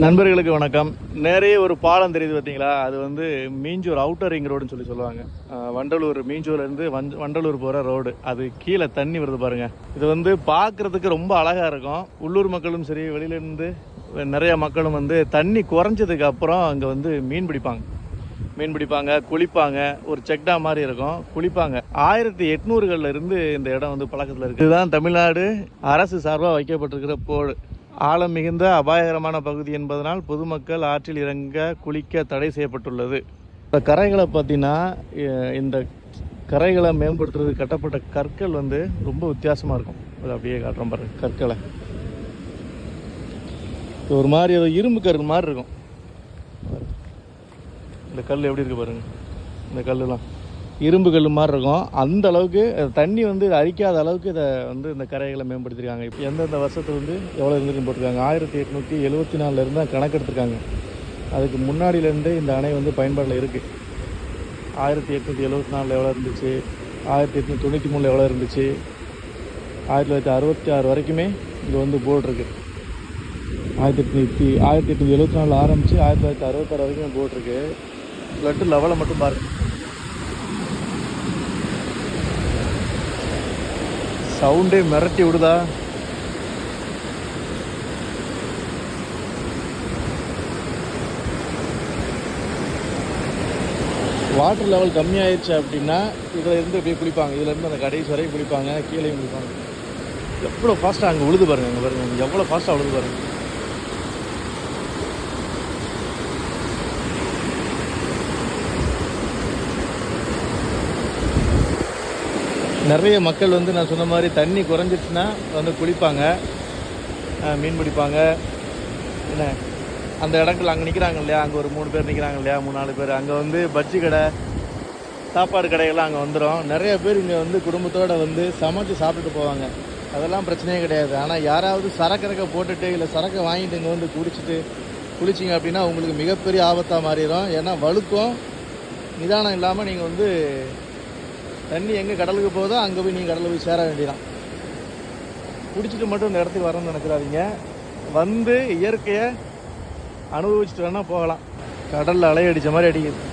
நண்பர்களுக்கு வணக்கம். நிறைய ஒரு பாலம் தெரியுது பார்த்தீங்களா? அது வந்து மீஞ்சூர் அவுட்டர் ரிங் ரோடுன்னு சொல்லுவாங்க. வண்டலூர் மீஞ்சூர்லேருந்து வண்டலூர் போகிற ரோடு. அது கீழே தண்ணி வருது பாருங்கள். இது வந்து பார்க்குறதுக்கு ரொம்ப அழகாக இருக்கும். உள்ளூர் மக்களும் சரி, வெளியிலேருந்து நிறைய மக்களும் வந்து தண்ணி குறைஞ்சதுக்கு அப்புறம் அங்கே வந்து மீன் பிடிப்பாங்க, குளிப்பாங்க. ஒரு செக்டா மாதிரி இருக்கும், குளிப்பாங்க. 1800களில் இருந்து இந்த இடம் வந்து பழக்கத்தில் இருக்குது. இதுதான் தமிழ்நாடு அரசு சார்பாக வைக்கப்பட்டிருக்கிற போர்டு. ஆழம் மிகுந்த அபாயகரமான பகுதி என்பதனால் பொதுமக்கள் ஆற்றில் இறங்க குளிக்க தடை செய்யப்பட்டுள்ளது. இந்த கரைகளை பார்த்தீங்கன்னா, இந்த கரைகளை மேம்படுத்துறது கட்டப்பட்ட கற்கள் வந்து ரொம்ப வித்தியாசமாக இருக்கும். அது அப்படியே காட்டுறோம் பாருங்க. கற்களை ஒரு மாதிரி இரும்பு கல் மாதிரி இருக்கும். இந்த கல் எப்படி இருக்கு பாருங்க. இந்த கல்லுலாம் இரும்பு கல் மாதிரி இருக்கும். அந்த அளவுக்கு தண்ணி வந்து அரிக்காத அளவுக்கு இதை வந்து இந்த கரைகளை மேம்படுத்திருக்காங்க. இப்போ எந்தெந்த வருஷத்துல வந்து எவ்வளோ இருந்துன்னு போட்டிருக்காங்க. 1874 தான் கணக்கெடுத்துருக்காங்க. அதுக்கு முன்னாடியிலேருந்து இந்த அணை வந்து பயன்பாட்டில் இருக்குது. 1874 எவ்வளோ இருந்துச்சு, 1893 எவ்வளோ இருந்துச்சு, 1966 வரைக்குமே இங்கே வந்து போர்டு இருக்குது. 1874 ஆரம்பித்து 1966 வரைக்கும் போர்டு இருக்குது. ஃப்ளட்டு லெவலை மட்டும் பாருங்கள். சவுண்டே மிரட்டி விடுதா. வாட்டர் லெவல் கம்மியாயிடுச்சு அப்படின்னா இதில் இருந்து அப்படியே குளிப்பாங்க. இதுலேருந்து அந்த கடைசி வரைக்கும் குளிப்பாங்க, கீழே குளிப்பாங்க. எவ்வளோ ஃபாஸ்ட்டாக அங்கே உழுது பாருங்கள். அங்கே பாருங்கள் எவ்வளோ ஃபாஸ்ட்டாக உழுது பாருங்கள். நிறைய மக்கள் வந்து நான் சொன்ன மாதிரி தண்ணி குறைஞ்சிச்சுன்னா வந்து குளிப்பாங்க, மீன் பிடிப்பாங்க. என்ன அந்த இடங்கள் அங்கே நிற்கிறாங்க இல்லையா, அங்கே ஒரு 3 பேர் நிற்கிறாங்க இல்லையா, 3-4 பேர். அங்கே வந்து பஜ்ஜி கடை, சாப்பாடு கடைகள்லாம் அங்கே வந்துடும். நிறைய பேர் இங்கே வந்து குடும்பத்தோடு வந்து சமைச்சு சாப்பிட்டுட்டு போவாங்க. அதெல்லாம் பிரச்சனையே கிடையாது. ஆனால் யாராவது சரக்கு போட்டுட்டு இல்லை சரக்கை வாங்கிட்டு இங்கே வந்து குளிச்சிங்க அப்படின்னா உங்களுக்கு மிகப்பெரிய ஆபத்தாக மாறிடும். ஏன்னா வழுக்கும், நிதானம் இல்லாமல் நீங்கள் வந்து தண்ணி எங்கே கடலுக்கு போதோ அங்கே போய் நீங்கள் கடலில் போய் சேர வேண்டியதான். குடிச்சிட்டு மட்டும் இந்த இடத்துக்கு வரணும்னு நினைக்கிறாதீங்க. வந்து இயற்கையை அனுபவிச்சுட்டு வேணால் போகலாம். கடலில் அலை அடித்த மாதிரி அடிக்குது.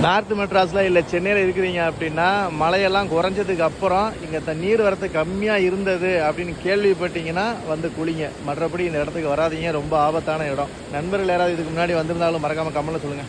நார்த் மெட்ராஸில் இல்லை சென்னையில் இருக்கிறீங்க அப்படின்னா மழையெல்லாம் குறைஞ்சதுக்கு அப்புறம் இங்கே நீர் வரத்து கம்மியாக இருந்தது அப்படின்னு கேள்விப்பட்டீங்கன்னா வந்து குளிங்க. மற்றபடி இந்த இடத்துக்கு வராதிங்க. ரொம்ப ஆபத்தான இடம். நண்பர்கள் யாராவது இதுக்கு முன்னாடி வந்திருந்தாலும் மறக்காமல் கமெண்ட்ல சொல்லுங்கள்.